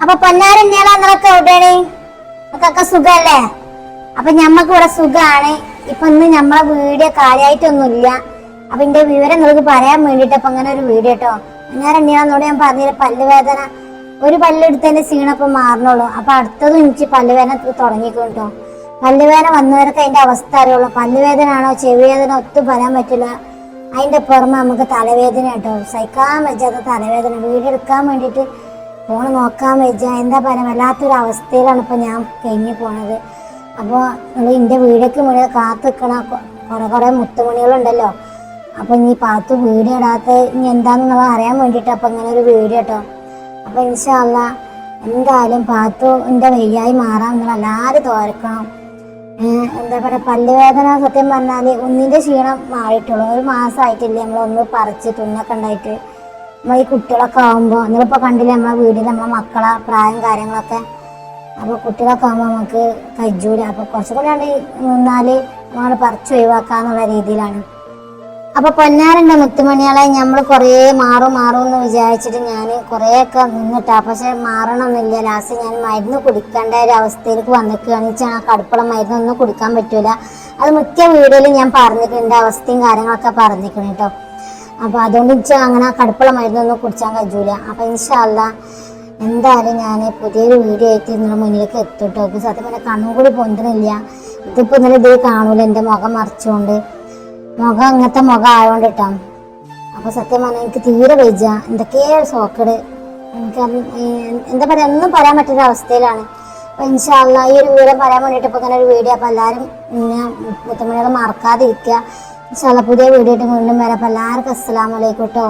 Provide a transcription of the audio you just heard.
അപ്പൊ പൊന്നാരഞ്ഞാളൊക്കെ എവിടെയാണ്? നമുക്കൊക്കെ സുഖല്ലേ? അപ്പൊ ഞമ്മക്ക് ഇവിടെ സുഖാണ്. ഇപ്പൊ ഇന്ന് നമ്മളെ വീഡിയോ കാര്യമായിട്ടൊന്നുമില്ല. അപ്പൊ എന്റെ വിവരം നിങ്ങൾക്ക് പറയാൻ വേണ്ടിട്ട് അപ്പൊ അങ്ങനെ ഒരു വീഡിയോ കേട്ടോ. പൊന്നാരഞ്ഞാളെന്നോട് ഞാൻ പറഞ്ഞില്ല, പല്ലുവേദന ഒരു പല്ലെടുത്തതിന്റെ ക്ഷീണപ്പം മാറണുള്ളൂ. അപ്പൊ അടുത്തതും എനിക്ക് പല്ലുവേദന തുടങ്ങിക്കോട്ടോ. പല്ലുവേദന വന്നവർക്ക് അതിന്റെ അവസ്ഥ അറിയുള്ളൂ. പല്ലുവേദന ആണോ ചെവിവേദന ഒത്തും പറയാൻ പറ്റില്ല. അതിന്റെ പുറമെ നമുക്ക് തലവേദന കേട്ടോ, സഹിക്കാൻ വെച്ചാത്ത തലവേദന. വീഡിയോ എടുക്കാൻ വേണ്ടിയിട്ട് ഫോണ് നോക്കാൻ വെച്ചാൽ എന്താ പറയുക, വല്ലാത്തൊരു അവസ്ഥയിലാണ് ഇപ്പൊ ഞാൻ കഴിഞ്ഞു പോണത്. അപ്പോൾ നിങ്ങൾ എൻ്റെ വീഡിയോക്ക് മുന്നിൽ കാത്തു നിൽക്കണ കുറെ മുത്തുമണികളുണ്ടല്ലോ. അപ്പൊ ഇനി പാത്തു വീഡിയോ ഇടാത്ത ഇനി എന്താണെന്ന് അറിയാൻ വേണ്ടിയിട്ട് അപ്പൊ ഇങ്ങനെ ഒരു വീഡിയോ കേട്ടോ. അപ്പൊ ഇൻഷാ അല്ലാഹ് എന്തായാലും പാത്തു എൻ്റെ വയ്യായി മാറാൻ നിങ്ങൾ എല്ലാവരും തോർക്കണം. എന്താ പറയുക, പല്ലുവേദന സത്യം പറഞ്ഞാൽ ഒന്നിൻ്റെ ക്ഷീണം മാറിയിട്ടുള്ളൂ. ഒരു മാസമായിട്ടില്ല നമ്മളൊന്ന് പറിച്ച് തുന്നൊക്കെ ഉണ്ടായിട്ട്. നമ്മൾ ഈ കുട്ടികളൊക്കെ ആകുമ്പോൾ നിങ്ങളിപ്പോൾ കണ്ടില്ലേ നമ്മളെ വീട്ടിൽ നമ്മളെ മക്കളെ പ്രായം കാര്യങ്ങളൊക്കെ. അപ്പോൾ കുട്ടികളൊക്കെ ആകുമ്പോൾ നമുക്ക് കജ്ജൂല. അപ്പോൾ കുറച്ചും കൂടെ നിന്നാൽ നമ്മൾ പറിച്ച് ഒഴിവാക്കാന്നുള്ള രീതിയിലാണ്. അപ്പൊ പൊന്നാരൻ്റെ മുത്തുമണികളെ നമ്മൾ കുറേ മാറും എന്ന് വിചാരിച്ചിട്ട് ഞാൻ കുറേയൊക്കെ നിന്നിട്ടാ. പക്ഷെ മാറണമെന്നില്ല. ലാസ്റ്റ് ഞാൻ മരുന്ന് കുടിക്കേണ്ട ഒരു അവസ്ഥയിലേക്ക് വന്നിക്കുകയാണ് വെച്ചാൽ ആ കടുപ്പുള്ള മരുന്നൊന്നും കുടിക്കാൻ പറ്റൂല. അത് മിക്ക വീഡിയോയിൽ ഞാൻ പറഞ്ഞിട്ടുണ്ട്, അവസ്ഥയും കാര്യങ്ങളൊക്കെ പറഞ്ഞിരിക്കണം കേട്ടോ. അപ്പൊ അതുകൊണ്ട് വെച്ചാൽ അങ്ങനെ കടുപ്പുള്ള മരുന്നൊന്നും കുടിച്ചാൻ കഴിയൂല. അപ്പൊ ഇൻഷാ അല്ലാഹ് എന്തായാലും ഞാൻ പുതിയൊരു വീഡിയോ ആയിട്ട് നിങ്ങളുടെ മുന്നിലേക്ക് എത്തിട്ടോ. സത്യം പറഞ്ഞാൽ കണ്ണും കൂടി പൊന്തുന്നില്ല. ഇതിപ്പോ ഇന്നലെ ഇത് കാണൂല, എൻ്റെ മുഖം മറിച്ചുകൊണ്ട്. മുഖം അങ്ങനത്തെ മുഖം ആയതുകൊണ്ടിട്ടാ. അപ്പൊ സത്യം പറഞ്ഞാൽ എനിക്ക് തീരെ വെജ എന്തൊക്കെയോ സോക്കട്. എനിക്ക് എന്താ പറയാ, ഒന്നും പറയാൻ പറ്റുന്ന അവസ്ഥയിലാണ്. അപ്പൊ ഇൻഷാ അല്ലാഹ് ഈ ഒരു വിവരം പറയാൻ വേണ്ടിയിട്ട് ഇപ്പൊ ഇങ്ങനെ ഒരു വീഡിയോ. അപ്പൊ എല്ലാവരും മുത്തുമണികളെ മറക്കാതിരിക്കുക. ഇൻഷാ അല്ലാഹ് പുതിയ വീഡിയോ ആയിട്ട് വീണ്ടും വരാം. അപ്പൊ എല്ലാവർക്കും അസ്സലാമു അലൈക്കും കേട്ടോ.